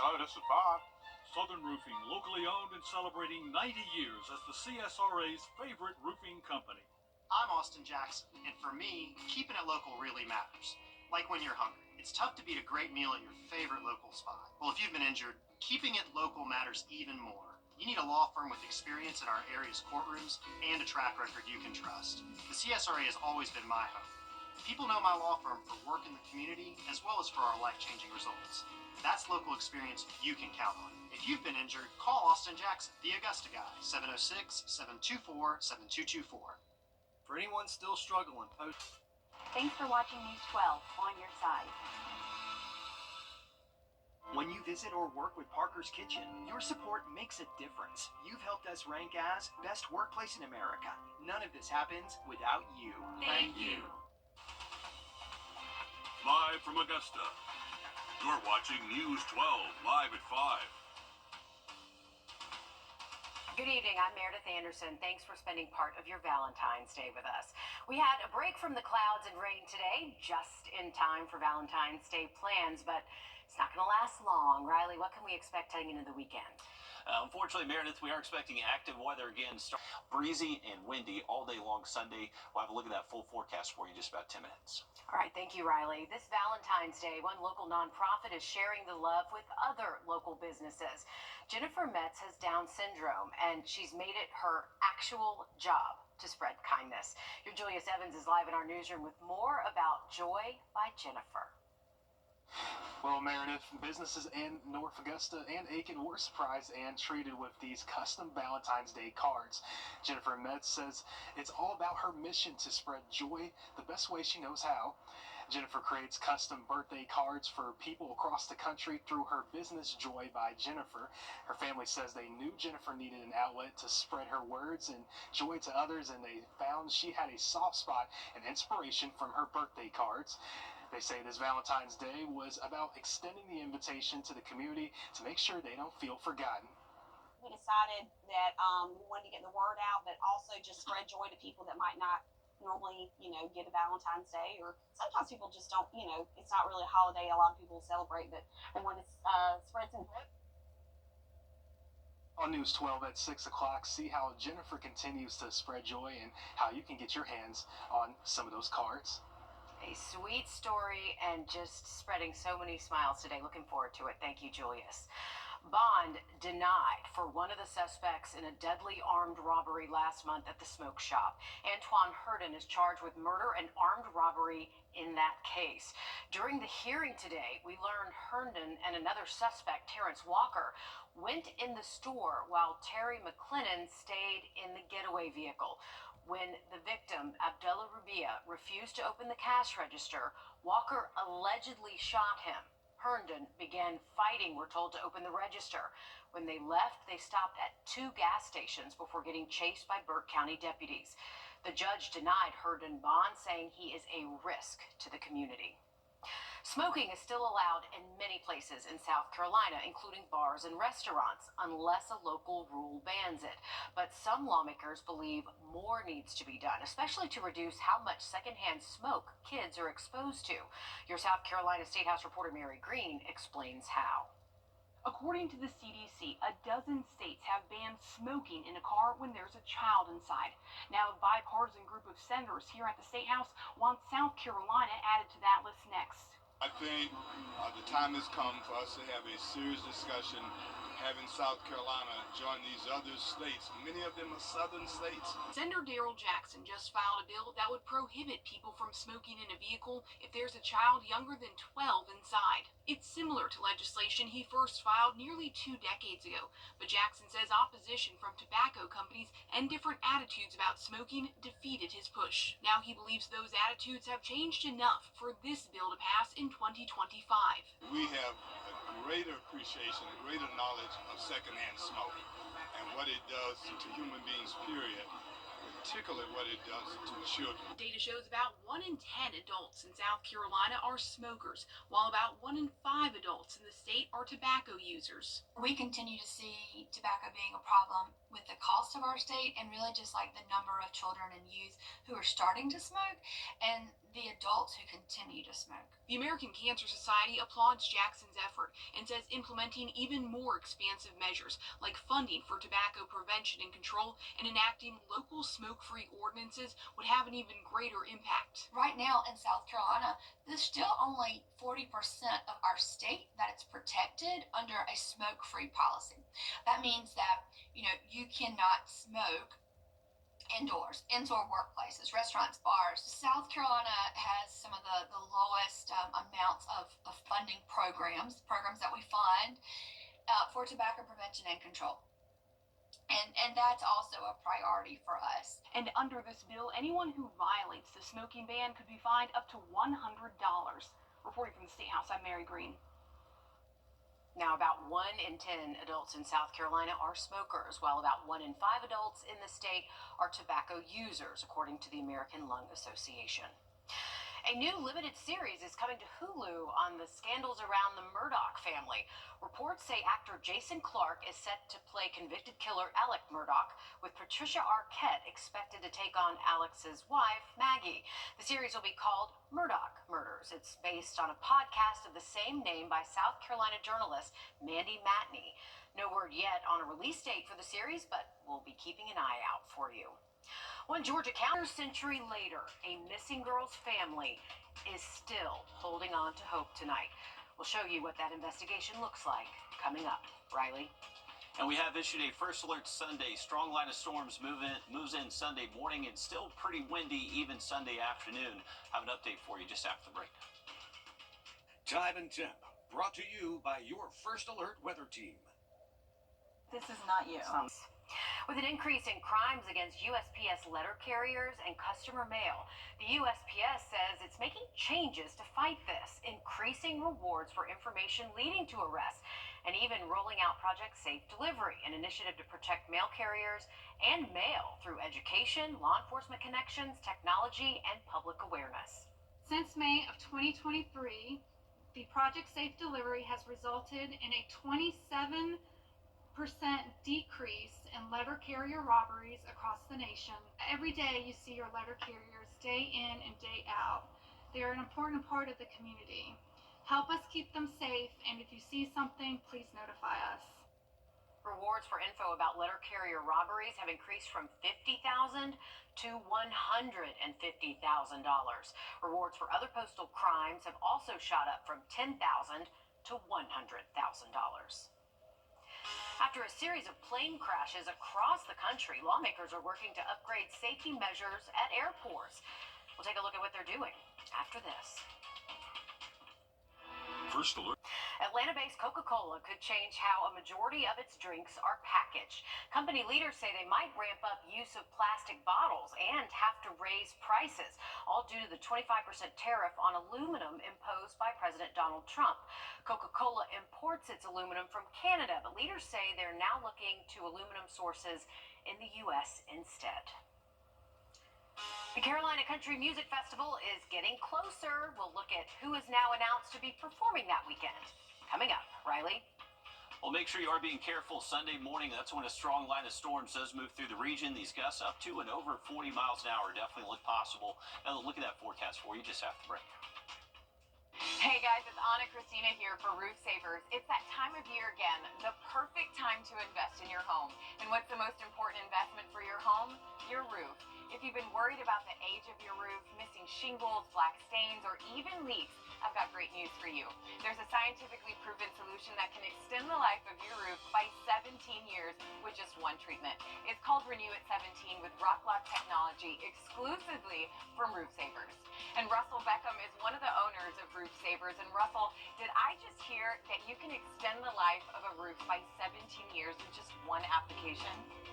Hello, this is Bob. Southern Roofing, locally owned and celebrating 90 years as the CSRA's favorite roofing company. I'm Austin Jackson, and for me, keeping it local really matters. Like when you're hungry. It's tough to beat a great meal at your favorite local spot. Well, if you've been injured, keeping it local matters even more. You need a law firm with experience in our area's courtrooms and a track record you can trust. The CSRA has always been my home. People know my law firm for work in the community as well as for our life-changing results. That's local experience you can count on. If you've been injured, call Austin Jackson, the Augusta guy, 706-724-7224. For anyone still struggling, post. Thanks for watching News 12 on your side. When you visit or work with Parker's Kitchen, your support makes a difference. You've helped us rank as best workplace in America. None of this happens without you. Thank you. Live from Augusta, you're watching News 12 live at 5. Good evening, I'm Meredith Anderson. Thanks for spending part of your Valentine's Day with us. We had a break from the clouds and rain today, just in time for Valentine's Day plans, but it's not going to last long. Riley, what can we expect heading into the weekend? Unfortunately, Meredith, we are expecting active weather again. Breezy and windy all day long Sunday. We'll have a look at that full forecast for you in just about 10 minutes. All right, thank you, Riley. This Valentine's Day, one local nonprofit is sharing the love with other local businesses. Jennifer Metz has Down syndrome, and she's made it her actual job to spread kindness. Your Julius Evans is live in our newsroom with more about Joy by Jennifer. Well, Meredith, businesses in North Augusta and Aiken were surprised and treated with these custom Valentine's Day cards. Jennifer Metz says it's all about her mission to spread joy the best way she knows how. Jennifer creates custom birthday cards for people across the country through her business Joy by Jennifer. Her family says they knew Jennifer needed an outlet to spread her words and joy to others, and they found she had a soft spot and inspiration from her birthday cards. They say this Valentine's Day was about extending the invitation to the community to make sure they don't feel forgotten. We decided that we wanted to get the word out, but also just spread joy to people that might not normally, get a Valentine's Day, or sometimes people just don't, it's not really a holiday a lot of people celebrate, but we want to spread some hope. On News 12 at 6 o'clock, see how Jennifer continues to spread joy and how you can get your hands on some of those cards. A sweet story and just spreading so many smiles today. Looking forward to it. Thank you, Julius. Bond denied for one of the suspects in a deadly armed robbery last month at the smoke shop. Antoine Hurdon is charged with murder and armed robbery in that case. During the hearing today, we learned Herndon and another suspect, Terrence Walker, went in the store while Terry McLennan stayed in the getaway vehicle. When the victim, Abdullah Rubia, refused to open the cash register, Walker allegedly shot him. Herndon began fighting, we're told, to open the register. When they left, they stopped at 2 gas stations before getting chased by Burke County deputies. The judge denied Herndon bond, saying he is a risk to the community. Smoking is still allowed in many places in South Carolina, including bars and restaurants, unless a local rule bans it. But some lawmakers believe more needs to be done, especially to reduce how much secondhand smoke kids are exposed to. Your South Carolina State House reporter Mary Green explains how. According to the CDC, a dozen states have banned smoking in a car when there's a child inside. Now, a bipartisan group of senators here at the State House wants South Carolina added to that list next. I think the time has come for us to have a serious discussion, having South Carolina join these other states. Many of them are southern states. Senator Darrell Jackson just filed a bill that would prohibit people from smoking in a vehicle if there's a child younger than 12 inside. It's similar to legislation he first filed nearly 2 decades ago, but Jackson says opposition from tobacco companies and different attitudes about smoking defeated his push. Now he believes those attitudes have changed enough for this bill to pass in 2025. We have a greater appreciation, a greater knowledge of secondhand smoke and what it does to human beings, period. Particularly what it does to children. Data shows about 1 in 10 adults in South Carolina are smokers, while about 1 in 5 5 adults in the state are tobacco users. We continue to see tobacco being a problem with the cost of our state and really just like the number of children and youth who are starting to smoke and the adults who continue to smoke. The American Cancer Society applauds Jackson's effort and says implementing even more expansive measures like funding for tobacco prevention and control and enacting local smoke-free ordinances would have an even greater impact. Right now in South Carolina, there's still only 40% of our state that it's protected under a smoke-free policy. That means that, you cannot smoke indoor workplaces, restaurants, bars. South Carolina has some of the lowest amounts of funding programs that we fund for tobacco prevention and control. And that's also a priority for us. And under this bill, anyone who violates the smoking ban could be fined up to $100. Reporting from the State House, I'm Mary Green. Now, about 1 in 10 adults in South Carolina are smokers, while about 1 in 5 adults in the state are tobacco users, according to the American Lung Association. A new limited series is coming to Hulu on the scandals around the Murdaugh family. Reports say actor Jason Clarke is set to play convicted killer Alec Murdaugh, with Patricia Arquette expected to take on Alex's wife, Maggie. The series will be called Murdaugh Murders. It's based on a podcast of the same name by South Carolina journalist Mandy Matney. No word yet on a release date for the series, but we'll be keeping an eye out for you. One Georgia County century later, a missing girl's family is still holding on to hope tonight. We'll show you what that investigation looks like coming up. Riley? And we have issued a first alert Sunday. Strong line of storms moves in Sunday morning and still pretty windy even Sunday afternoon. Have an update for you just after the break. Time and temp, brought to you by your first alert weather team. This is not you. With an increase in crimes against USPS letter carriers and customer mail, the USPS says it's making changes to fight this, increasing rewards for information leading to arrests, and even rolling out Project Safe Delivery, an initiative to protect mail carriers and mail through education, law enforcement connections, technology, and public awareness. Since May of 2023, the Project Safe Delivery has resulted in a 27% decrease in letter carrier robberies across the nation. Every day you see your letter carriers day in and day out. They are an important part of the community. Help us keep them safe, and if you see something, please notify us. Rewards for info about letter carrier robberies have increased from $50,000 to $150,000. Rewards for other postal crimes have also shot up from $10,000 to $100,000. After a series of plane crashes across the country, lawmakers are working to upgrade safety measures at airports. We'll take a look at what they're doing after this. First alert. Atlanta-based Coca-Cola could change how a majority of its drinks are packaged. Company leaders say they might ramp up use of plastic bottles and have to raise prices, all due to the 25% tariff on aluminum imposed by President Donald Trump. Coca-Cola imports its aluminum from Canada, but leaders say they're now looking to aluminum sources in the U.S. instead. The Carolina Country Music Festival is getting closer. We'll look at who is now announced to be performing that weekend. Coming up, Riley? Well, make sure you are being careful Sunday morning. That's when a strong line of storms does move through the region. These gusts up to and over 40 miles an hour definitely look possible. Now, look at that forecast for you just after the break. Hey guys, it's Anna Christina here for Roof Savers. It's that time of year again, the perfect time to invest in your home. And what's the most important investment for your home? Your roof. If you've been worried about the age of your roof, missing shingles, black stains, or even leaks, I've got great news for you. There's a scientifically proven solution that can extend the life of your roof by 17 years with just one treatment. It's called Renew at 17 with Rock-Lock technology exclusively from Roof Savers. And Russell Beckham is one of the owners of Roof Savers. And Russell, did I just hear that you can extend the life of a roof by 17 years with just one application?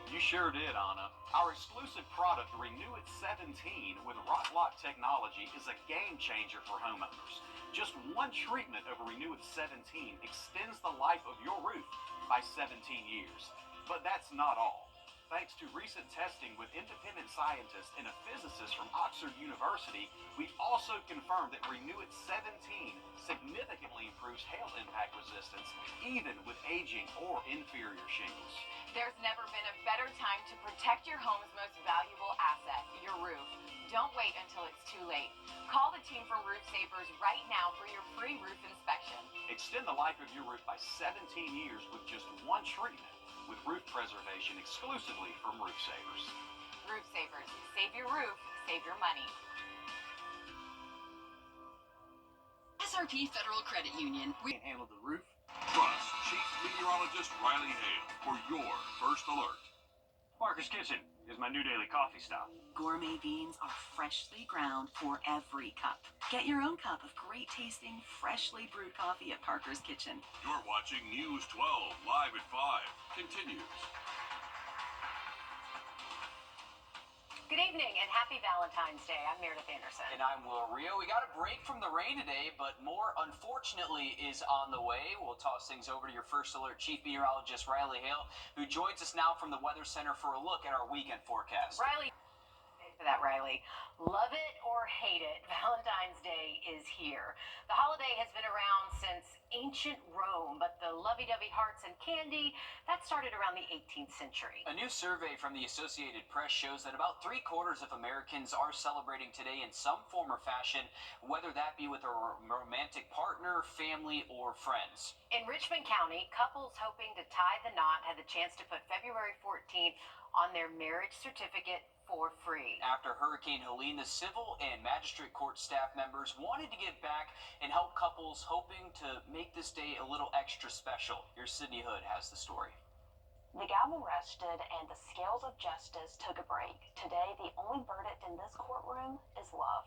You sure did, Anna. Our exclusive product, Renew at 17 with Rock-Lock technology, is a game changer for homeowners. Just one treatment of Renew at 17 extends the life of your roof by 17 years. But that's not all. Thanks to recent testing with independent scientists and a physicist from Oxford University, we also confirmed that Renew at 17 significantly improves hail impact resistance, even with aging or inferior shingles. There's never been a better time to protect your home's most valuable asset, your roof. Don't wait until it's too late. Call the team from Roof Savers right now for your free roof inspection. Extend the life of your roof by 17 years with just one treatment with roof preservation exclusively from Roof Savers. Roof Savers. Save your roof, save your money. SRP Federal Credit Union. We Can't handle the roof. Trust Chief Meteorologist Riley Hale for your first alert. Parker's Kitchen is my new daily coffee stop. gourmet beans are freshly ground for every cup. Get your own cup of great tasting, freshly brewed coffee at Parker's Kitchen. You're watching News 12 live at 5. Continues. Good evening and happy Valentine's Day. I'm Meredith Anderson. And I'm Will Rio. We got a break from the rain today, but more, unfortunately, is on the way. We'll toss things over to your first alert Chief Meteorologist Riley Hale, who joins us now from the Weather Center for a look at our weekend forecast. Riley, for that, Riley. Love it or hate it, Valentine's Day is here. The holiday has been around since ancient Rome, but the lovey-dovey hearts and candy, that started around the 18th century. A new survey from the Associated Press shows that about 3/4 of Americans are celebrating today in some form or fashion, whether that be with a romantic partner, family, or friends. In Richmond County, couples hoping to tie the knot had the chance to put February 14th on their marriage certificate for free. After Hurricane Helene, the civil and magistrate court staff members wanted to give back and help couples hoping to make this day a little extra special. Here's Sydney Hood has the story. The gavel rested and the scales of justice took a break. Today, the only verdict in this courtroom is love.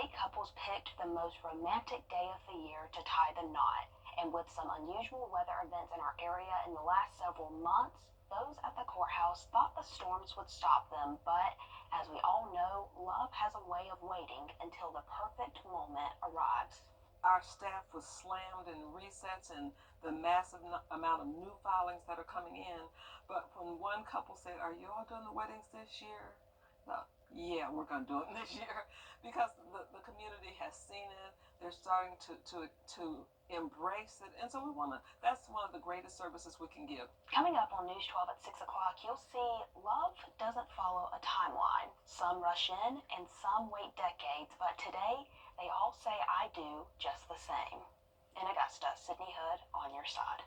8 couples picked the most romantic day of the year to tie the knot. And with some unusual weather events in our area in the last several months, those at the courthouse thought the storms would stop them, but as we all know, love has a way of waiting until the perfect moment arrives. Our staff was slammed in resets and the massive amount of new filings that are coming in. But when one couple said, "Are you all doing the weddings this year?" No, yeah, we're going to do it this year because the community has seen it. They're starting to embrace it. And so that's one of the greatest services we can give. Coming up on News 12 at 6 o'clock, you'll see love doesn't follow a timeline. Some rush in and some wait decades, but today they all say I do just the same. In Augusta, Sydney Hood on your side.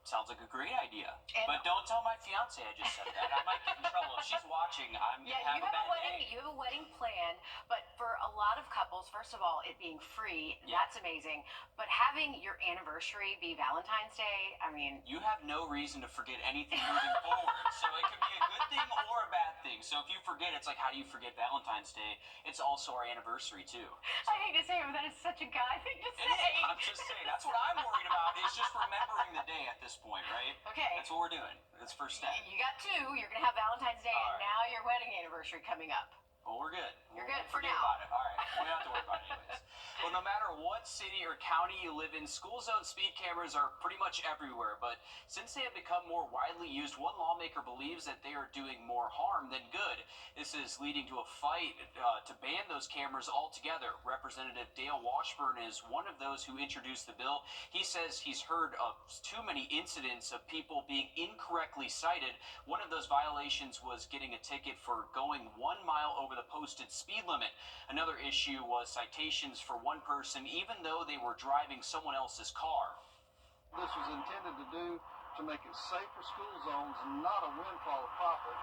Sounds like a great idea. And but don't tell my fiance I just said that. I might get in trouble. If she's watching, I'm going to have a bad day. You have a wedding planned, but for a lot of couples, first of all, it being free, that's amazing. But having your anniversary be Valentine's Day, I mean... You have no reason to forget anything moving forward. So it could be a good thing or a bad thing. So if you forget, it's like, how do you forget Valentine's Day? It's also our anniversary, too. So, I hate to say it, but that is such a guy thing to say. I'm just saying, that's what I'm worried about, is just remembering the day at this point, right? Okay. That's what we're doing. That's first step. You got 2. You're going to have Valentine's Day, and now your wedding anniversary coming up. Well, we're good. You're good we'll for forget now. about it. All right. We don't have to worry about it anyways. Well, no matter what city or county you live in, school zone speed cameras are pretty much everywhere. But since they have become more widely used, one lawmaker believes that they are doing more harm than good. This is leading to a fight to ban those cameras altogether. Representative Dale Washburn is one of those who introduced the bill. He says he's heard of too many incidents of people being incorrectly cited. One of those violations was getting a ticket for going 1 mile over the posted speed limit. Another issue was citations for one person even though they were driving someone else's car. This was intended to make it safe for school zones and not a windfall of profit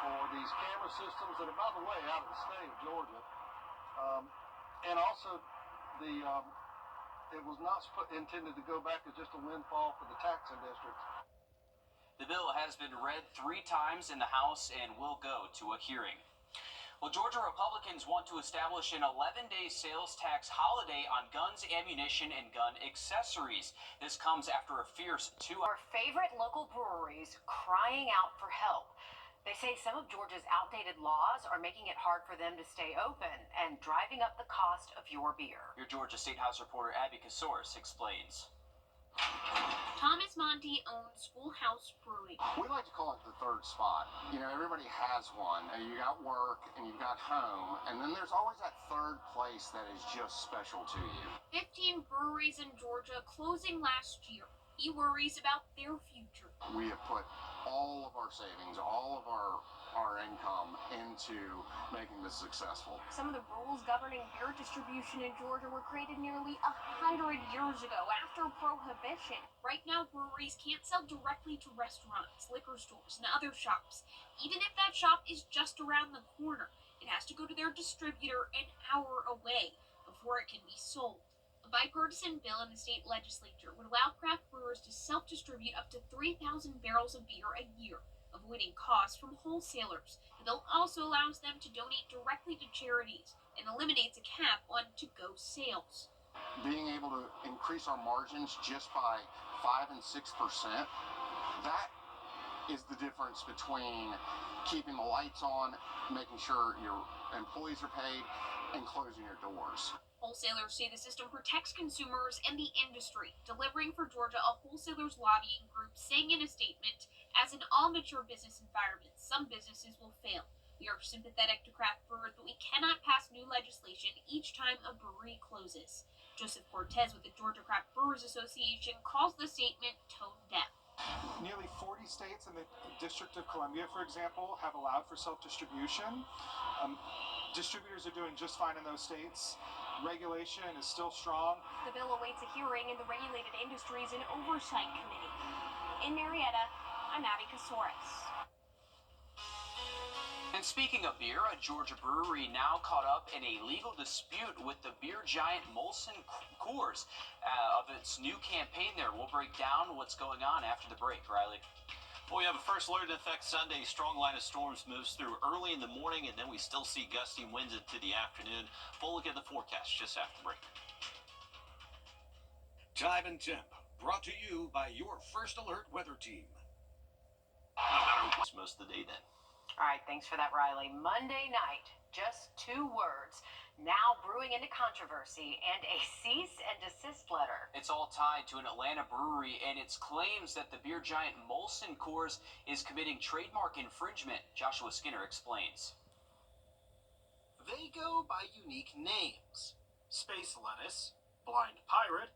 for these camera systems that are, by the way, out of the state of Georgia. And also, it was not intended to go back as just a windfall for the taxing districts. The bill has been read 3 times in the House and will go to a hearing. Well, Georgia Republicans want to establish an 11-day sales tax holiday on guns, ammunition, and gun accessories. This comes after a fierce Our favorite local breweries crying out for help. They say some of Georgia's outdated laws are making it hard for them to stay open and driving up the cost of your beer. Your Georgia State House reporter Abby Kasouris explains. Thomas Monty owns Schoolhouse Brewing. We like to call it the third spot. You know, everybody has one. You got work and you've got home, and then there's always that third place that is just special to you. 15 breweries in Georgia closing last year. He worries about their future. We have put all of our savings, all of our income into making this successful. Some of the rules governing beer distribution in Georgia were created nearly 100 years ago after Prohibition. Right now, breweries can't sell directly to restaurants, liquor stores, and other shops. Even if that shop is just around the corner, it has to go to their distributor an hour away before it can be sold. A bipartisan bill in the state legislature would allow craft brewers to self-distribute up to 3,000 barrels of beer a year, avoiding costs from wholesalers. The bill also allows them to donate directly to charities and eliminates a cap on to-go sales. Being able to increase our margins just by 5 and 6%, that is the difference between keeping the lights on, making sure your employees are paid, and closing your doors. Wholesalers say the system protects consumers and the industry. Delivering for Georgia, a wholesalers lobbying group, saying in a statement, as in all mature business environments, some businesses will fail. We are sympathetic to craft brewers, but we cannot pass new legislation each time a brewery closes. Joseph Cortez with the Georgia Craft Brewers Association calls the statement tone deaf. Nearly 40 states in the District of Columbia, for example, have allowed for self-distribution. Distributors are doing just fine in those states. Regulation is still strong. The bill awaits a hearing in the Regulated Industries and Oversight Committee. In Marietta, I'm Abby Kasoris. And speaking of beer, a Georgia brewery now caught up in a legal dispute with the beer giant Molson Coors of its new campaign there. We'll break down what's going on after the break, Riley. Well, we have a first alert in effect Sunday. Strong line of storms moves through early in the morning, and then we still see gusty winds into the afternoon. We'll look at the forecast just after the break. Time and Temp, brought to you by your First Alert weather team. Most of the day then. All right, thanks for that, Riley. Monday night, just 2 words, now brewing into controversy and a cease and desist letter. It's all tied to an Atlanta brewery and its claims that the beer giant Molson Coors is committing trademark infringement. Joshua Skinner explains. They go by unique names. Space Lettuce, Blind Pirate,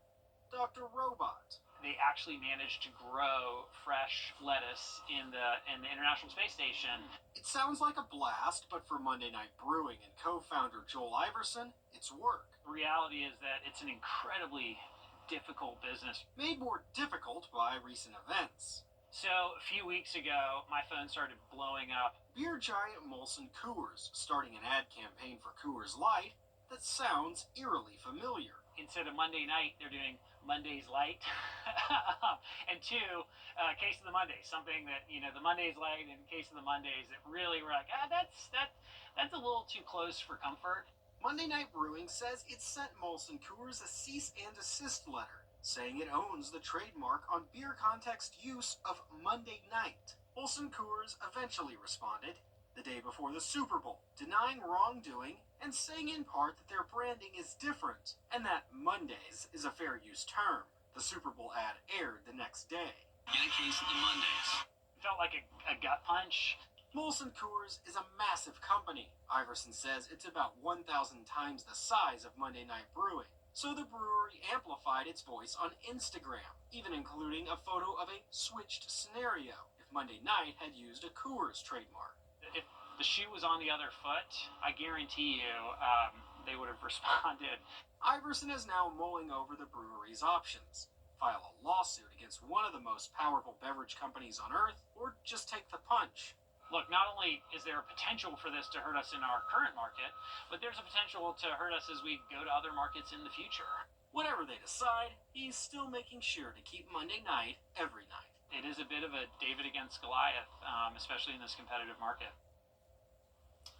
Dr. Robot. They actually managed to grow fresh lettuce in the International Space Station. It sounds like a blast, but for Monday Night Brewing and co-founder Joel Iverson, it's work. The reality is that it's an incredibly difficult business. Made more difficult by recent events. So, a few weeks ago, my phone started blowing up. Beer giant Molson Coors starting an ad campaign for Coors Light that sounds eerily familiar. Instead of Monday night, they're doing Monday's Light. And 2, Case of the Mondays, something that, the Monday's Light and Case of the Mondays that really were like, that's a little too close for comfort. Monday Night Brewing says it sent Molson Coors a cease and desist letter, saying it owns the trademark on beer context use of Monday night. Molson Coors eventually responded the day before the Super Bowl, denying wrongdoing and saying in part that their branding is different and that Mondays is a fair use term. The Super Bowl ad aired the next day. In a case of the Mondays. It felt like a gut punch. Molson Coors is a massive company. Iverson says it's about 1,000 times the size of Monday Night Brewing. So the brewery amplified its voice on Instagram, even including a photo of a switched scenario if Monday Night had used a Coors trademark. If the shoe was on the other foot, I guarantee you they would have responded. Iverson is now mulling over the brewery's options. File a lawsuit against one of the most powerful beverage companies on earth, or just take the punch. Look, not only is there a potential for this to hurt us in our current market, but there's a potential to hurt us as we go to other markets in the future. Whatever they decide, he's still making sure to keep Monday night every night. It is a bit of a David against Goliath, especially in this competitive market.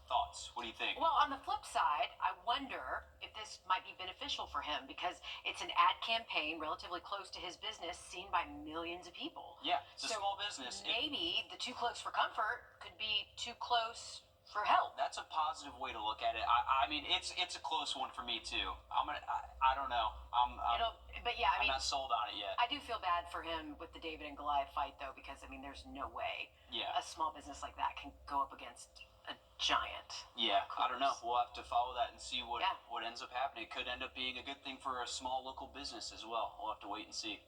Thoughts? What do you think? Well, on the flip side, I wonder if this might be beneficial for him because it's an ad campaign relatively close to his business seen by millions of people. Yeah, it's a small business. Maybe the too close for comfort could be too close for help. That's a positive way to look at it. I mean, it's a close one for me too. I don't know. But yeah, I mean, I'm not sold on it yet. I do feel bad for him with the David and Goliath fight, though, because I mean, there's no way a small business like that can go up against a giant. Yeah, I don't know. We'll have to follow that and see what ends up happening. It could end up being a good thing for a small local business as well. We'll have to wait and see.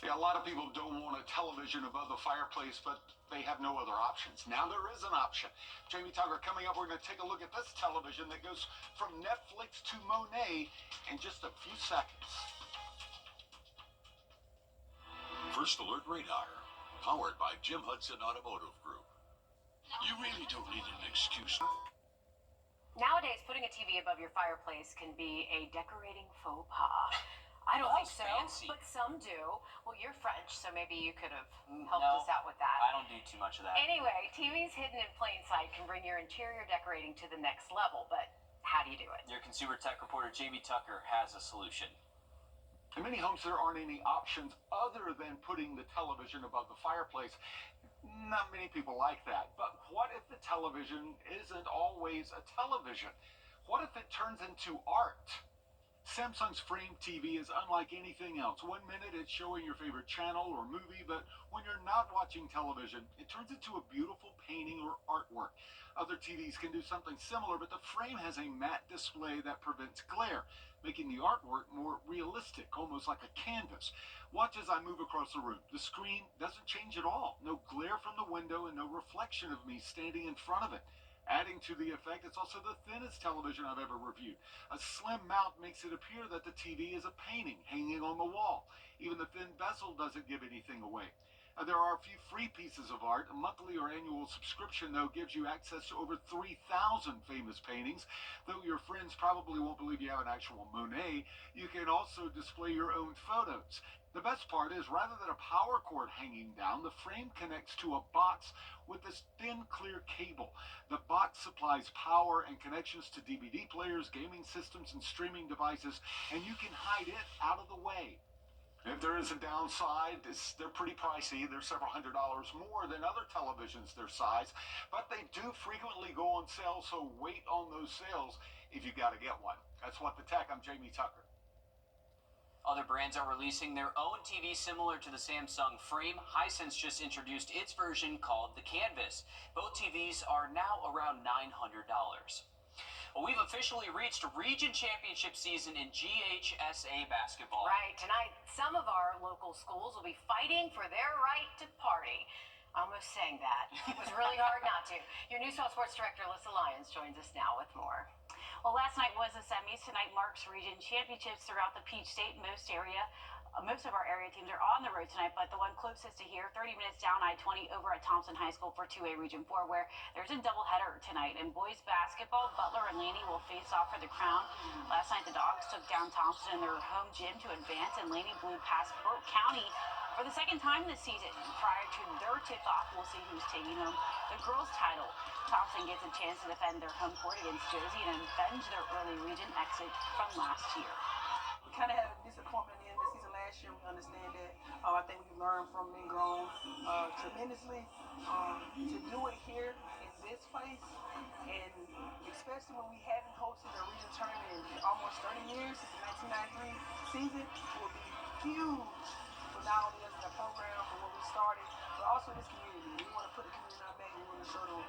Yeah, a lot of people don't want a television above the fireplace, but they have no other options. Now there is an option. Jamie Tucker, coming up, we're going to take a look at this television that goes from Netflix to Monet in just a few seconds. First Alert Radar, powered by Jim Hudson Automotive Group. You really don't need an excuse. Nowadays, putting a TV above your fireplace can be a decorating faux pas. I don't think so, fancy. but some do. Well, you're French, so maybe you could have helped us out with that. I don't do too much of that. Anyway, TVs hidden in plain sight can bring your interior decorating to the next level, but how do you do it? Your consumer tech reporter, Jamie Tucker, has a solution. In many homes, there aren't any options other than putting the television above the fireplace. Not many people like that. But what if the television isn't always a television? What if it turns into art? Samsung's Frame TV is unlike anything else. 1 minute it's showing your favorite channel or movie, but when you're not watching television, it turns into a beautiful painting or artwork. Other TVs can do something similar, but the Frame has a matte display that prevents glare, making the artwork more realistic, almost like a canvas. Watch as I move across the room. The screen doesn't change at all. No glare from the window and no reflection of me standing in front of it. Adding to the effect, it's also the thinnest television I've ever reviewed. A slim mount makes it appear that the TV is a painting hanging on the wall. Even the thin bezel doesn't give anything away. There are a few free pieces of art. A monthly or annual subscription, though, gives you access to over 3,000 famous paintings. Though your friends probably won't believe you have an actual Monet, you can also display your own photos. The best part is, rather than a power cord hanging down, the Frame connects to a box with this thin, clear cable. The box supplies power and connections to DVD players, gaming systems, and streaming devices, and you can hide it out of the way. If there is a downside, they're pretty pricey. They're several $100s more than other televisions their size, but they do frequently go on sale, so wait on those sales if you got to get one. That's What the Tech. I'm Jamie Tucker. Other brands are releasing their own TV similar to the Samsung Frame. Hisense just introduced its version called the Canvas. Both TVs are now around $900. Well, we've officially reached region championship season in GHSA basketball. Right, tonight some of our local schools will be fighting for their right to party. I almost sang that. It was really hard not to. Your News 12 Sports Director, Alyssa Lyons, joins us now with more. Well, last night was the semis. Tonight marks region championships throughout the Peach State. Most of our area teams are on the road tonight, but the one closest to here, 30 minutes down I-20 over at Thompson High School for 2A Region 4, where there's a doubleheader tonight. In boys basketball, Butler and Laney will face off for the crown. Last night, the Dogs took down Thompson in their home gym to advance, and Laney blew past Burke County for the second time this season. Prior to their tip-off, we'll see who's taking home the girls' title. Thompson gets a chance to defend their home court against Josie and avenge their early region exit from last year. We kind of had a disappointment in the season last year. We understand that. I think we've learned from and grown tremendously. To do it here in this place, and especially when we haven't hosted a region tournament in almost 30 years, since the 1993 season, will be huge for not only us as a program, for what we started, but also this community. We want to put the community in our back. We want to show them,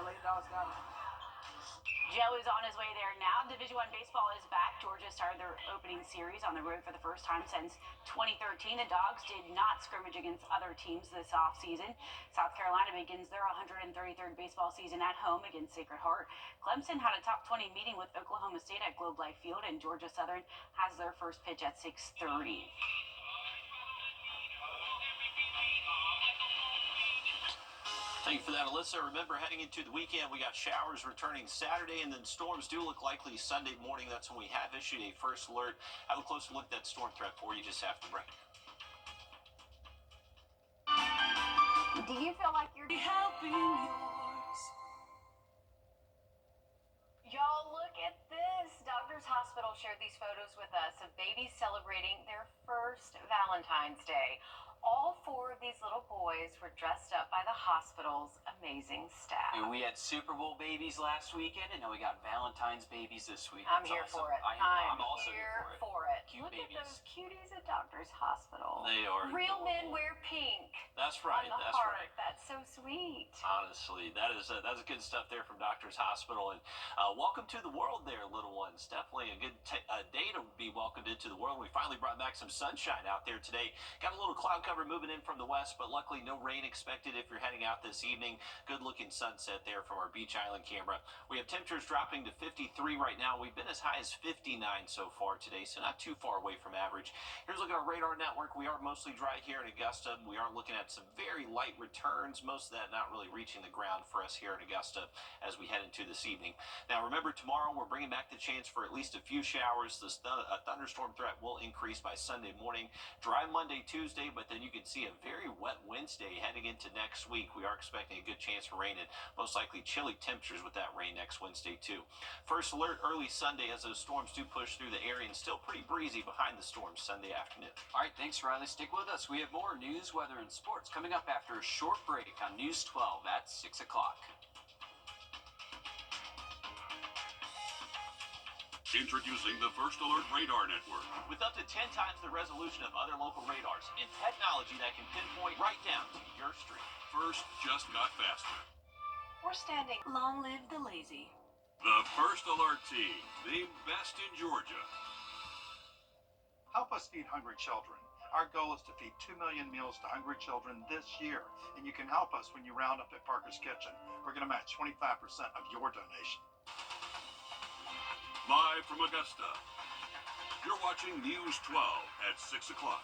Lady Dogs got it. Joe is on his way there now. Division I baseball is back. Georgia started their opening series on the road for the first time since 2013. The Dogs did not scrimmage against other teams this offseason. South Carolina begins their 133rd baseball season at home against Sacred Heart. Clemson had a top 20 meeting with Oklahoma State at Globe Life Field, and Georgia Southern has their first pitch at 6:30. Thank you for that, Alyssa. Remember, heading into the weekend, we got showers returning Saturday, and then storms do look likely Sunday morning. That's when we have issued a first alert. Have a closer look at that storm threat for you just after break. Do you feel like you're helping yours? Y'all, look at this. Doctors Hospital shared these photos with us of babies celebrating their first Valentine's Day. All 4 of these little boys were dressed up by the hospital's amazing staff. And we had Super Bowl babies last weekend, and now we got Valentine's babies this week. I'm That's here awesome. for it. I'm also here here for it. Cute Look babies. at those cuties at Doctor's Hospital. They are Real adorable. men wear pink. That's right. On the That's heart. right. That's so sweet. Honestly, that's good stuff there from Doctor's Hospital. And welcome to the world there, little ones. Definitely a good day to be welcomed into the world. We finally brought back some sunshine out there today. Got a little cloud cover moving in from the west, but luckily no rain expected if you're heading out this evening. Good looking sunset there from our Beach Island camera. We have temperatures dropping to 53 right now. We've been as high as 59 so far today, so not too far away from average. Here's a look at our radar network. We are mostly dry here in Augusta. We are looking at some very light returns, most of that not really reaching the ground for us here in Augusta as we head into this evening. Now remember, tomorrow we're bringing back the chance for at least a few showers. A thunderstorm threat will increase by Sunday morning. Dry Monday, Tuesday, but then you can see a very wet Wednesday heading into next week. We are expecting a good chance for rain and most likely chilly temperatures with that rain next Wednesday too. First alert early Sunday as those storms do push through the area, and still pretty breezy behind the storms Sunday afternoon. All right, thanks, Riley. Stick with us. We have more news, weather, and sports coming up after a short break on News 12 at 6 o'clock. Introducing the First Alert Radar Network. With up to 10 times the resolution of other local radars and technology that can pinpoint right down to your street. First just got faster. We're standing. Long live the lazy. The First Alert Team, the best in Georgia. Help us feed hungry children. Our goal is to feed 2 million meals to hungry children this year, and you can help us when you round up at Parker's Kitchen. We're going to match 25% of your donation. Live from Augusta, you're watching News 12 at 6 o'clock.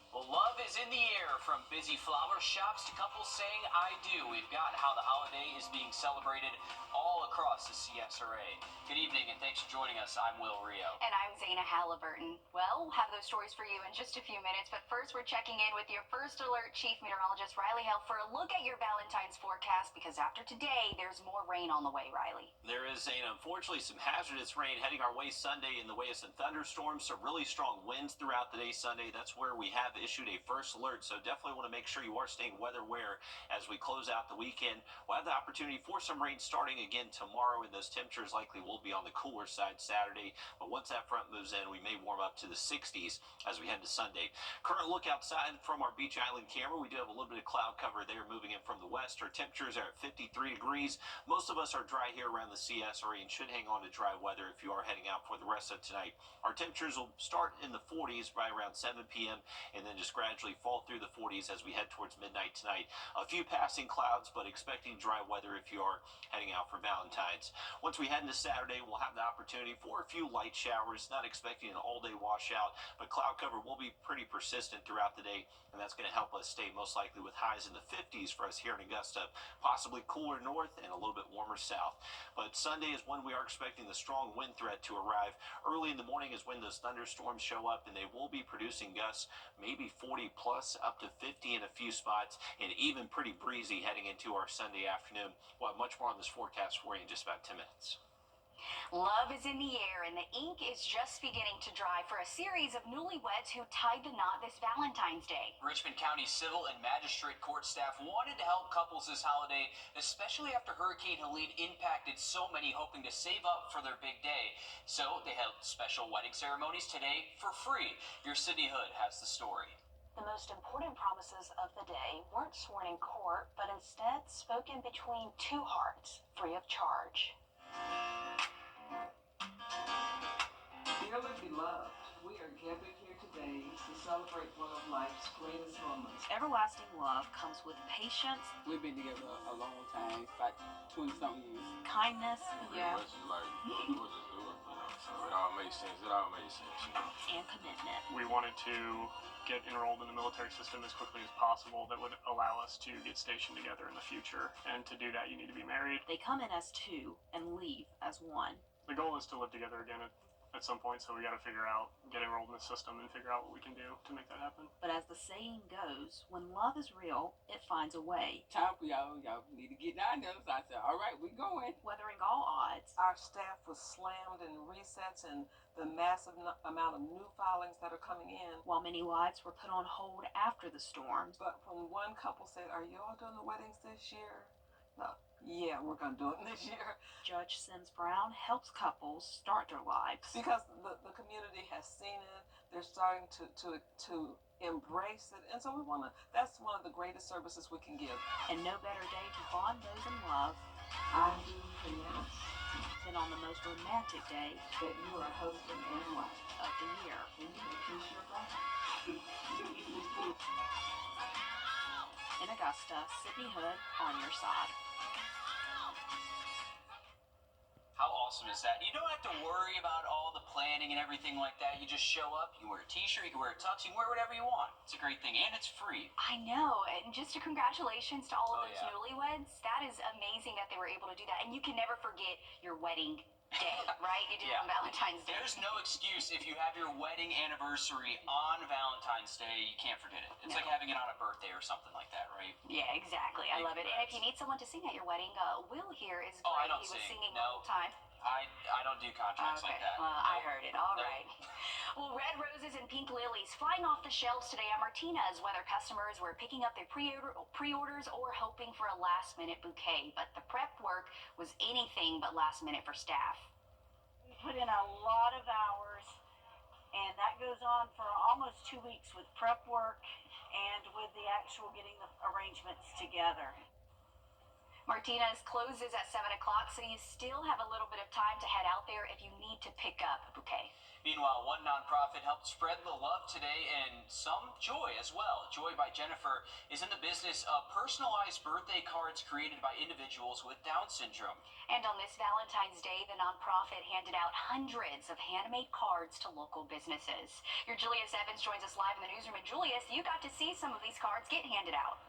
Well, love is in the air, from busy flower shops to couples saying I do. We've got how the holiday is being celebrated all across the CSRA. Good evening, and thanks for joining us. I'm Will Rio. And I'm Zaina Halliburton. Well, we'll have those stories for you in just a few minutes, but first we're checking in with your First Alert Chief Meteorologist, Riley Hale, for a look at your Valentine's forecast, because after today, there's more rain on the way, Riley. There is, unfortunately, some hazardous rain heading our way Sunday in the way of some thunderstorms, some really strong winds throughout the day Sunday. That's where we have issued a first alert, so definitely want to make sure you are staying weather aware as we close out the weekend. We'll have the opportunity for some rain starting again tomorrow, and those temperatures likely will be on the cooler side Saturday, but once that front moves in, we may warm up to the 60s as we head to Sunday. Current look outside from our Beach Island camera, we do have a little bit of cloud cover there moving in from the west. Our temperatures are at 53 degrees. Most of us are dry here around the CSRE and should hang on to dry weather if you are heading out for the rest of tonight. Our temperatures will start in the 40s by around 7 p.m. and then just gradually fall through the 40s as we head towards midnight tonight. A few passing clouds, but expecting dry weather if you are heading out for Valentine's. Once we head into Saturday, we'll have the opportunity for a few light showers. Not expecting an all-day washout, but cloud cover will be pretty persistent throughout the day, and that's going to help us stay most likely with highs in the 50s for us here in Augusta, possibly cooler north and a little bit warmer south. But Sunday is when we are expecting the strong wind threat to arrive. Early in the morning is when those thunderstorms show up, and they will be producing gusts maybe 40 plus, up to 50 in a few spots, and even pretty breezy heading into our Sunday afternoon. We'll have much more on this forecast for you in just about 10 minutes. Love is in the air, and the ink is just beginning to dry for a series of newlyweds who tied the knot this Valentine's Day. Richmond County Civil and Magistrate Court staff wanted to help couples this holiday, especially after Hurricane Helene impacted so many hoping to save up for their big day. So they held special wedding ceremonies today for free. Your Sydney Hood has the story. The most important promises of the day weren't sworn in court, but instead spoken between two hearts, free of charge. Dearly beloved, we are gathered here today to celebrate one of life's greatest moments. Everlasting love comes with patience. We've been together a long time, like 20-something years. Kindness. Yeah. We'll just do it, so it all makes sense. And commitment. We wanted to get enrolled in the military system as quickly as possible that would allow us to get stationed together in the future. And to do that, you need to be married. They come in as two and leave as one. The goal is to live together again at some point, so we got to figure out, get enrolled in the system and figure out what we can do to make that happen. But as the saying goes, when love is real, it finds a way. Time for y'all need to get down there. So I said, all right, we going. Weathering all odds. Our staff was slammed in resets and the massive amount of new filings that are coming in. While many wives were put on hold after the storms. But when one couple said, are y'all doing the weddings this year? No. Yeah, we're going to do it this year. Judge Sims Brown helps couples start their lives. Because the community has seen it. They're starting to embrace it. And so that's one of the greatest services we can give. And no better day to bond those in love. I do pronounce than on the most romantic day that you are husband and wife of the year. And you can kiss your bride. In Augusta, Sydney Hood on your side. How awesome is that? You don't have to worry about all the planning and everything like that. You just show up, you wear a t-shirt, you can wear a tux, you can wear whatever you want. It's a great thing, and it's free. I know, and just a congratulations to all of those yeah. newlyweds. That is amazing that they were able to do that, and you can never forget your wedding day, right? You did it on Valentine's Day. There's no excuse if you have your wedding anniversary on Valentine's Day. You can't forget it. It's like having it on a birthday or something like that, right? Yeah, exactly. I love it. And if you need someone to sing at your wedding, Will here is great. I don't He was sing. singing No. the whole time. I don't do contracts like that. Well, I heard it. All right. Well, red roses and pink lilies flying off the shelves today at Martina's, whether customers were picking up their pre-orders or hoping for a last-minute bouquet. But the prep work was anything but last minute for staff. We put in a lot of hours, and that goes on for almost 2 weeks with prep work and with the actual getting the arrangements together. Martina's closes at 7 o'clock, so you still have a little bit of time to head out there if you need to pick up a bouquet. Meanwhile, one nonprofit helped spread the love today and some joy as well. Joy by Jennifer is in the business of personalized birthday cards created by individuals with Down syndrome. And on this Valentine's Day, the nonprofit handed out hundreds of handmade cards to local businesses. Your Julius Evans joins us live in the newsroom. And Julius, you got to see some of these cards get handed out.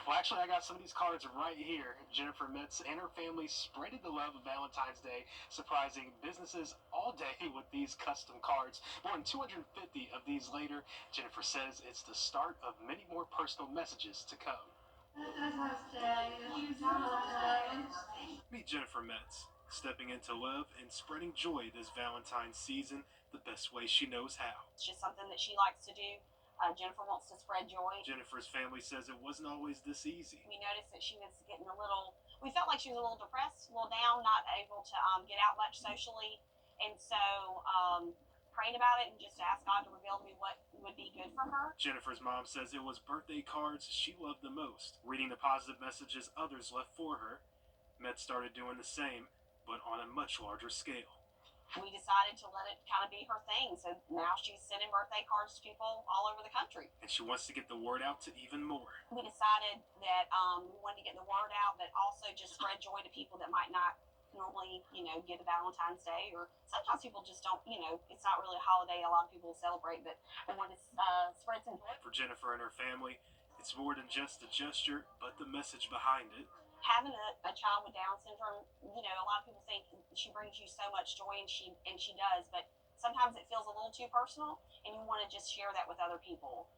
Well, actually, I got some of these cards right here. Jennifer Metz and her family spreaded the love of Valentine's Day, surprising businesses all day with these custom cards. More than 250 of these later, Jennifer says it's the start of many more personal messages to come. Meet Jennifer Metz, stepping into love and spreading joy this Valentine's season the best way she knows how. It's just something that she likes to do. Jennifer wants to spread joy. Jennifer's family says it wasn't always this easy. We noticed that she was getting we felt like she was a little depressed, a little down, not able to get out much socially. And so prayed about it and just asked God to reveal to me what would be good for her. Jennifer's mom says it was birthday cards she loved the most, reading the positive messages others left for her. Met started doing the same, but on a much larger scale. We decided to let it kind of be her thing. So now she's sending birthday cards to people all over the country. And she wants to get the word out to even more. We decided that we wanted to get the word out, but also just spread joy to people that might not normally, get a Valentine's Day. Or sometimes people just don't, it's not really a holiday a lot of people celebrate, but we want to spread some joy. For Jennifer and her family, it's more than just a gesture, but the message behind it. Having a child with Down syndrome, a lot of people think she brings you so much joy, and she does, but sometimes it feels a little too personal, and you want to just share that with other people.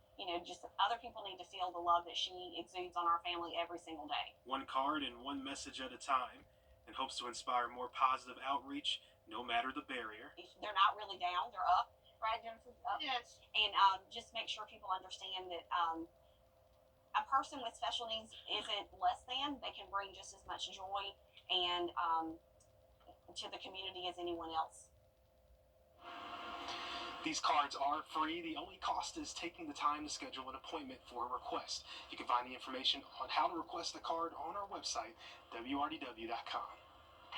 Just other people need to feel the love that she exudes on our family every single day. One card and one message at a time, and hopes to inspire more positive outreach, no matter the barrier. They're not really down, they're up, right, Jennifer? Up. Yes. And just make sure people understand that a person with special needs isn't less than. They can bring just as much joy and to the community as anyone else. These cards are free. The only cost is taking the time to schedule an appointment for a request. You can find the information on how to request a card on our website, wrdw.com.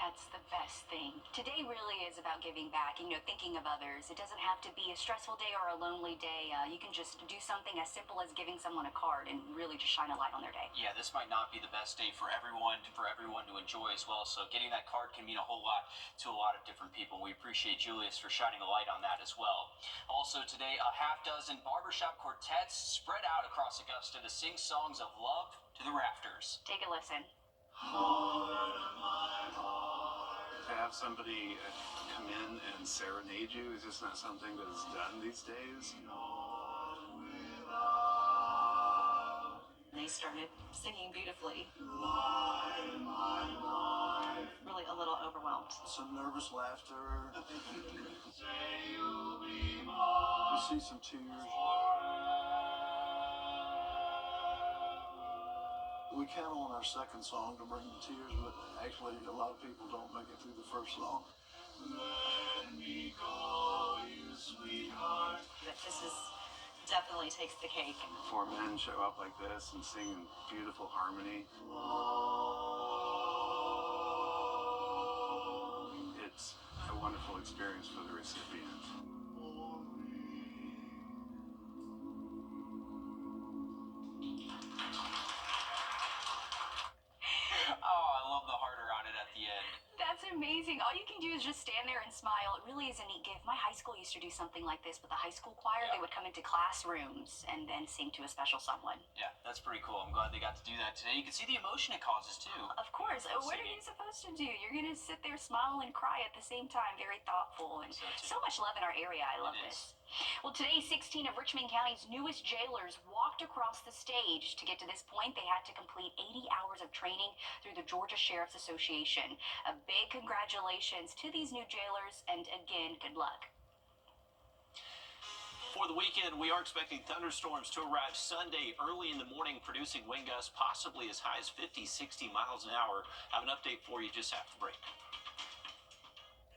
That's the best thing. Today really is about giving back, thinking of others. It doesn't have to be a stressful day or a lonely day. You can just do something as simple as giving someone a card and really just shine a light on their day. Yeah, this might not be the best day for everyone to enjoy as well. So getting that card can mean a whole lot to a lot of different people. We appreciate Julius for shining a light on that as well. Also today, a half dozen barbershop quartets spread out across Augusta to sing songs of love to the rafters. Take a listen. to have somebody come in and serenade you is just not something that is done these days. They started singing beautifully. Really a little overwhelmed. Some nervous laughter. You see some tears. We count on our second song to bring the tears, but actually a lot of people don't make it through the first song. Let me go, you sweetheart. But this is definitely takes the cake. For men show up like this and sing in beautiful harmony, it's a wonderful experience for the recipient. Oh, I love the harder on it at the end. That's amazing. All you can do is just stand there and smile. It really is a neat gift. My high school used to do something like this with the high school choir. Yeah. They would come into classrooms and then sing to a special someone. Yeah, that's pretty cool. I'm gled they got to do that today. You can see the emotion it causes, too. Of course. What are you supposed to do? You're going to sit there, smile, and cry at the same time. Very thoughtful. And so much love in our area. I love this. Well, today, 16 of Richmond County's newest jailers walked across the stage. To get to this point, they had to complete 80 hours of training through the Georgia Sheriff's Association. A big congratulations to these new jailers, and again, good luck. For the weekend, we are expecting thunderstorms to arrive Sunday early in the morning, producing wind gusts possibly as high as 50, 60 miles an hour. Have an update for you just after the break.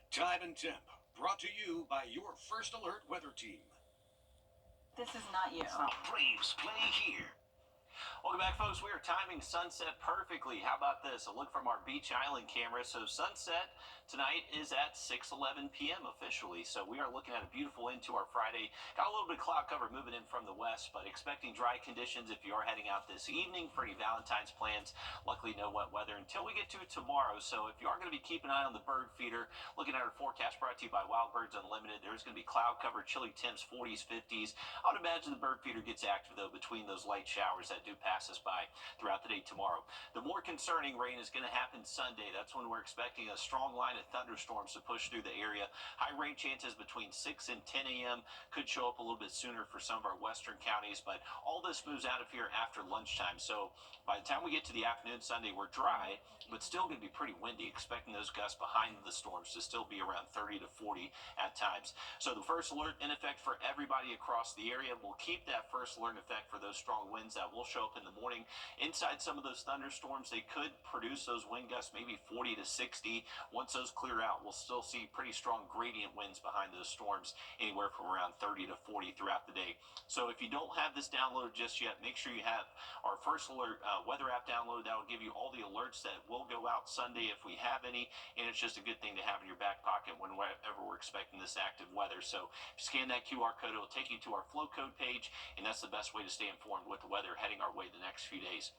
Time and Temp, brought to you by your First Alert weather team. This is not you. Braves play here. Welcome back, folks. We are timing sunset perfectly. How about this? A look from our Beach Island camera. So sunset tonight is at 6:11 p.m. officially. So we are looking at a beautiful end to our Friday. Got a little bit of cloud cover moving in from the west, but expecting dry conditions if you are heading out this evening for any Valentine's plans. Luckily, no wet weather until we get to tomorrow. So if you are going to be keeping an eye on the bird feeder, looking at our forecast brought to you by Wild Birds Unlimited, there's going to be cloud cover, chilly temps, 40s, 50s. I would imagine the bird feeder gets active, though, between those light showers that do pass us by throughout the day tomorrow. The more concerning rain is going to happen Sunday. That's when we're expecting a strong line of thunderstorms to push through the area. High rain chances between 6 and 10 a.m. could show up a little bit sooner for some of our western counties, but all this moves out of here after lunchtime. So by the time we get to the afternoon Sunday, we're dry, but still going to be pretty windy. Expecting those gusts behind the storms to still be around 30 to 40 at times. So the first alert in effect for everybody across the area. We'll keep that first alert in effect for those strong winds that will show up in the morning. Inside some of those thunderstorms, they could produce those wind gusts, maybe 40 to 60. Once those clear out, we'll still see pretty strong gradient winds behind those storms, anywhere from around 30 to 40 throughout the day. So if you don't have this downloaded just yet, make sure you have our first alert weather app downloaded. That will give you all the alerts that will go out Sunday if we have any, and it's just a good thing to have in your back pocket whenever we're expecting this active weather. So if you scan that QR code, it will take you to our flow code page, and that's the best way to stay informed with the weather heading our way the next few days.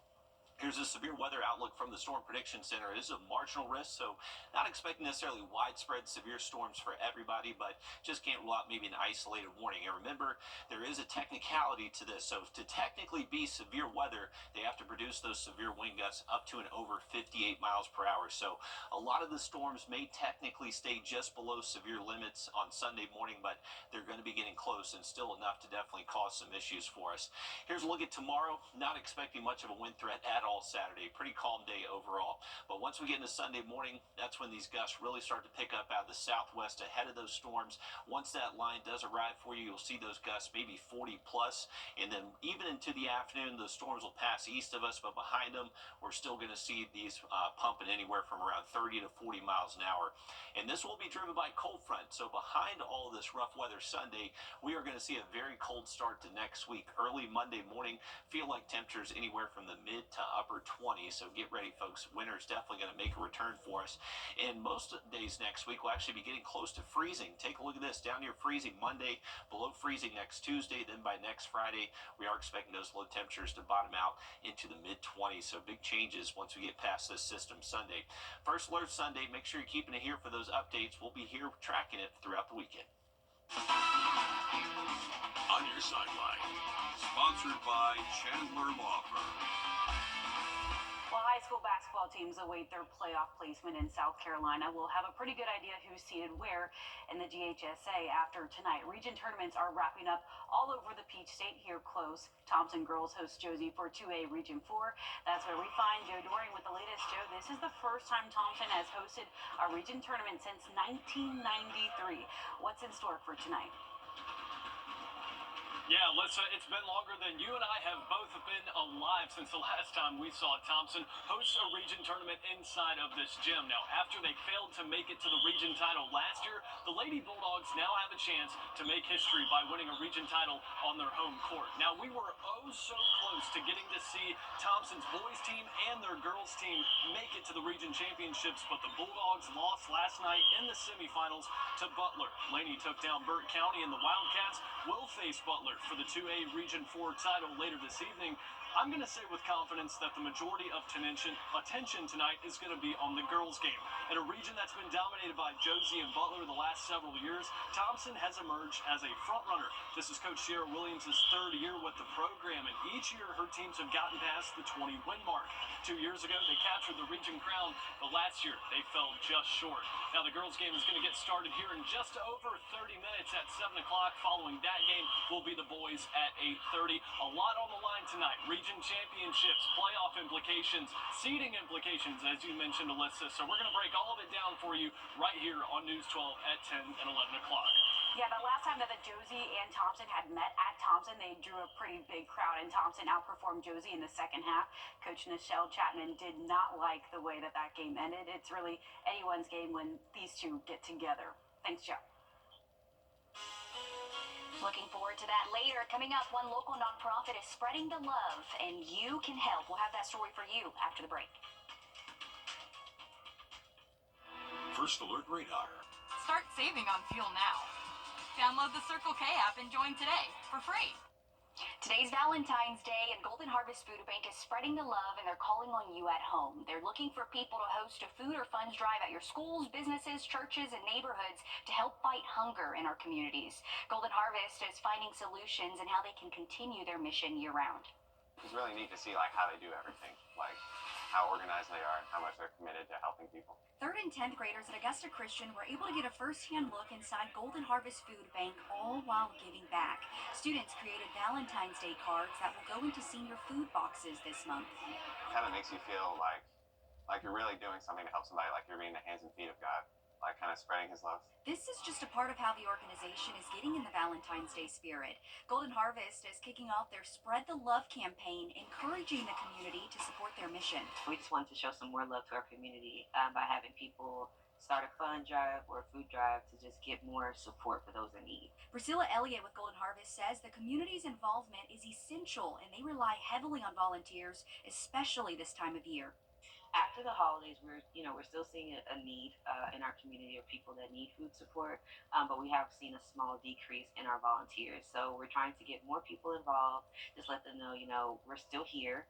Here's a severe weather outlook from the Storm Prediction Center. It is a marginal risk, so not expecting necessarily widespread severe storms for everybody, but just can't rule out maybe an isolated warning. And remember, there is a technicality to this. So to technically be severe weather, they have to produce those severe wind gusts up to and over 58 miles per hour. So a lot of the storms may technically stay just below severe limits on Sunday morning, but they're going to be getting close and still enough to definitely cause some issues for us. Here's a look at tomorrow. Not expecting much of a wind threat at all Saturday. Pretty calm day overall. But once we get into Sunday morning, that's when these gusts really start to pick up out of the southwest ahead of those storms. Once that line does arrive for you, you'll see those gusts maybe 40 plus. And then even into the afternoon, those storms will pass east of us, but behind them, we're still going to see these pumping anywhere from around 30 to 40 miles an hour. And this will be driven by cold front. So behind all of this rough weather Sunday, we are going to see a very cold start to next week. Early Monday morning, feel like temperatures anywhere from the mid to upper 20s. So get ready, folks. Winter is definitely going to make a return for us. And most days next week will actually be getting close to freezing. Take a look at this. Down near freezing Monday, below freezing next Tuesday. Then by next Friday, we are expecting those low temperatures to bottom out into the mid 20s. So big changes once we get past this system Sunday. First alert Sunday. Make sure you're keeping it here for those updates. We'll be here tracking it throughout the weekend. On your sideline, sponsored by Chandler Law Firm. Well, high school basketball teams await their playoff placement in South Carolina. We'll have a pretty good idea who's seated where in the GHSA after tonight. Region tournaments are wrapping up all over the Peach State here close. Thompson girls host Josie for 2A Region 4. That's where we find Joe Dorian with the latest. Joe, this is the first time Thompson has hosted a region tournament since 1993. What's in store for tonight? Yeah, Alyssa, it's been longer than you and I have both been alive since the last time we saw Thompson host a region tournament inside of this gym. Now, after they failed to make it to the region title last year, the Lady Bulldogs now have a chance to make history by winning a region title on their home court. Now, we were oh so close to getting to see Thompson's boys team and their girls team make it to the region championships, but the Bulldogs lost last night in the semifinals to Butler. Laney took down Burt County, and the Wildcats will face Butler for the 2A Region 4 title later this evening. I'm going to say with confidence that the majority of attention tonight is going to be on the girls' game. In a region that's been dominated by Josie and Butler the last several years, Thompson has emerged as a front-runner. This is Coach Sierra Williams' third year with the program, and each year her teams have gotten past the 20-win mark. 2 years ago, they captured the region crown, but last year they fell just short. Now the girls' game is going to get started here in just over 30 minutes at 7 o'clock. Following that game will be the boys at 8:30. A lot on the line tonight. Region championships, playoff implications, seeding implications, as you mentioned, Alyssa. So we're going to break all of it down for you right here on News 12 at 10 and 11 o'clock. Yeah, the last time that the Josie and Thompson had met at Thompson, they drew a pretty big crowd, and Thompson outperformed Josie in the second half. Coach Nichelle Chapman did not like the way that game ended. It's really anyone's game when these two get together. Thanks, Joe. Looking forward to that later. Coming up, one local nonprofit is spreading the love, and you can help. We'll have that story for you after the break. First Alert Radar. Start saving on fuel now. Download the Circle K app and join today for free. Today's Valentine's Day, and Golden Harvest Food Bank is spreading the love, and they're calling on you at home. They're looking for people to host a food or funds drive at your schools, businesses, churches, and neighborhoods to help fight hunger in our communities. Golden Harvest is finding solutions and how they can continue their mission year-round. It's really neat to see how they do everything, how organized they are and how much they're committed to helping people. 3rd and 10th graders at Augusta Christian were able to get a first-hand look inside Golden Harvest Food Bank, all while giving back. Students created Valentine's Day cards that will go into senior food boxes this month. It kind of makes you feel like you're really doing something to help somebody, like you're being the hands and feet of God, kind of spreading his love. This is just a part of how the organization is getting in the Valentine's Day spirit. Golden Harvest is kicking off their Spread the Love campaign, encouraging the community to support their mission. We just wanted to show some more love to our community by having people start a fund drive or a food drive to just get more support for those in need. Priscilla Elliott with Golden Harvest says the community's involvement is essential, and they rely heavily on volunteers, especially this time of year. After the holidays, we're still seeing a need in our community of people that need food support, but we have seen a small decrease in our volunteers. So we're trying to get more people involved, just let them know, we're still here.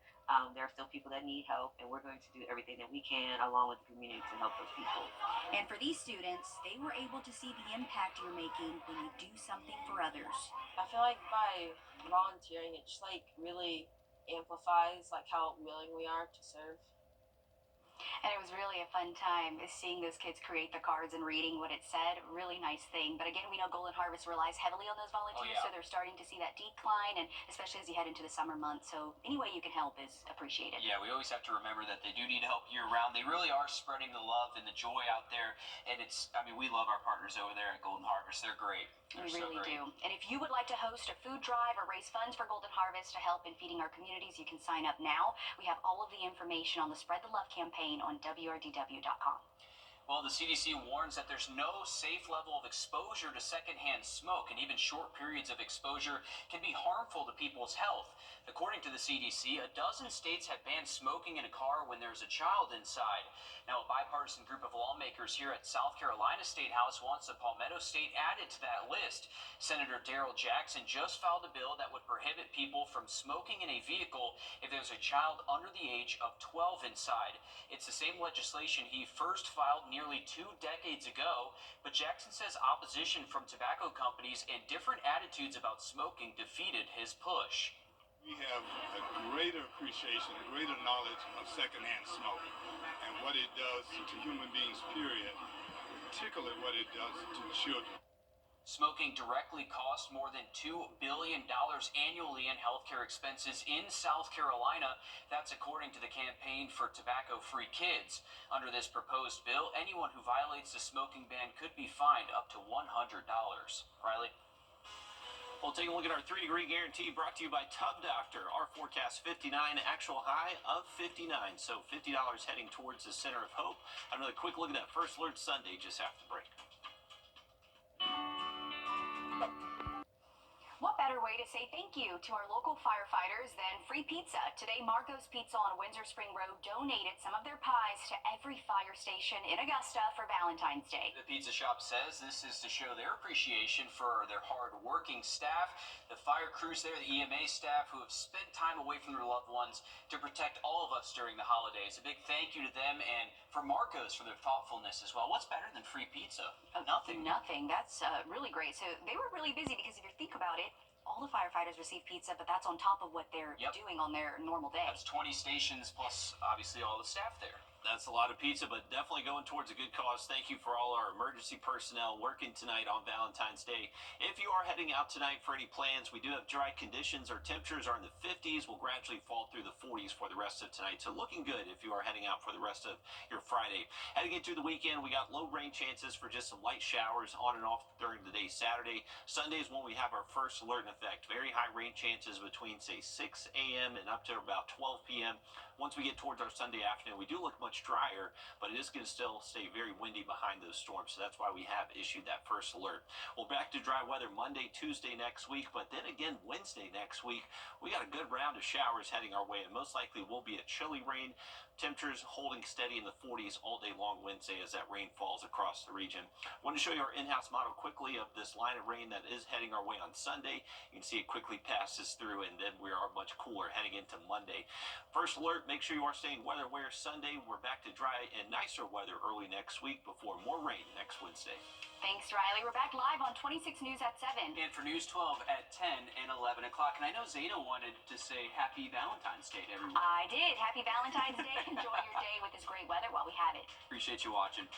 There are still people that need help, and we're going to do everything that we can along with the community to help those people. And for these students, they were able to see the impact you're making when you do something for others. I feel like by volunteering, it just really amplifies how willing we are to serve. And it was really a fun time seeing those kids create the cards and reading what it said. Really nice thing. But again, we know Golden Harvest relies heavily on those volunteers, so they're starting to see that decline, and especially as you head into the summer months. So any way you can help is appreciated. Yeah, we always have to remember that they do need help year-round. They really are spreading the love and the joy out there. And we love our partners over there at Golden Harvest. They're great. We really do. And if you would like to host a food drive or raise funds for Golden Harvest to help in feeding our communities, you can sign up now. We have all of the information on the Spread the Love campaign on WRDW.com. Well, the CDC warns that there's no safe level of exposure to secondhand smoke, and even short periods of exposure can be harmful to people's health. According to the CDC, a dozen states have banned smoking in a car when there's a child inside. Now, a bipartisan group of lawmakers here at South Carolina State House wants the Palmetto State added to that list. Senator Daryl Jackson just filed a bill that would prohibit people from smoking in a vehicle if there's a child under the age of 12 inside. It's the same legislation he first filed nearly 2 decades ago, but Jackson says opposition from tobacco companies and different attitudes about smoking defeated his push. We have a greater appreciation, a greater knowledge of secondhand smoke and what it does to human beings, period, particularly what it does to children. Smoking directly costs more than $2 billion annually in healthcare expenses in South Carolina. That's according to the Campaign for Tobacco-Free Kids. Under this proposed bill, anyone who violates the smoking ban could be fined up to $100. Riley? We'll take a look at our 3-degree guarantee brought to you by Tub Doctor. Our forecast 59, actual high of 59. So $50 heading towards the center of hope. Another quick look at that First Alert Sunday just after the break. What better way to say thank you to our local firefighters than free pizza? Today, Marco's Pizza on Windsor Spring Road donated some of their pies to every fire station in Augusta for Valentine's Day. The pizza shop says this is to show their appreciation for their hard-working staff, the fire crews there, the EMA staff who have spent time away from their loved ones to protect all of us during the holidays. A big thank you to them and for Marco's for their thoughtfulness as well. What's better than free pizza? Nothing. Nothing. That's really great. So they were really busy because if you think about it, all the firefighters receive pizza, but that's on top of what they're doing on their normal day. That's 20 stations plus obviously all the staff there. That's a lot of pizza, but definitely going towards a good cause. Thank you for all our emergency personnel working tonight on Valentine's Day. If you are heading out tonight for any plans, we do have dry conditions. Our temperatures are in the 50s. Will gradually fall through the 40s for the rest of tonight. So looking good if you are heading out for the rest of your Friday. Heading into the weekend, we got low rain chances for just some light showers on and off during the day Saturday. Sunday is when we have our first alert in effect. Very high rain chances between, say, 6 a.m. and up to about 12 p.m. Once we get towards our Sunday afternoon, we do look much drier, but it is going to still stay very windy behind those storms, so that's why we have issued that first alert. Well, back to dry weather Monday, Tuesday next week, but then again Wednesday next week, we got a good round of showers heading our way, and most likely will be a chilly rain. Temperatures holding steady in the 40s all day long Wednesday as that rain falls across the region. I want to show you our in-house model quickly of this line of rain that is heading our way on Sunday. You can see it quickly passes through, and then we are much cooler heading into Monday. First alert, make sure you are staying weather aware Sunday. We're back to dry and nicer weather early next week before more rain next Wednesday. Thanks, Riley. We're back live on 26 News at 7. And for News 12 at 10 and 11 o'clock. And I know Zeta wanted to say Happy Valentine's Day to everyone. I did. Happy Valentine's Day. Enjoy your day with this great weather while we have it. Appreciate you watching.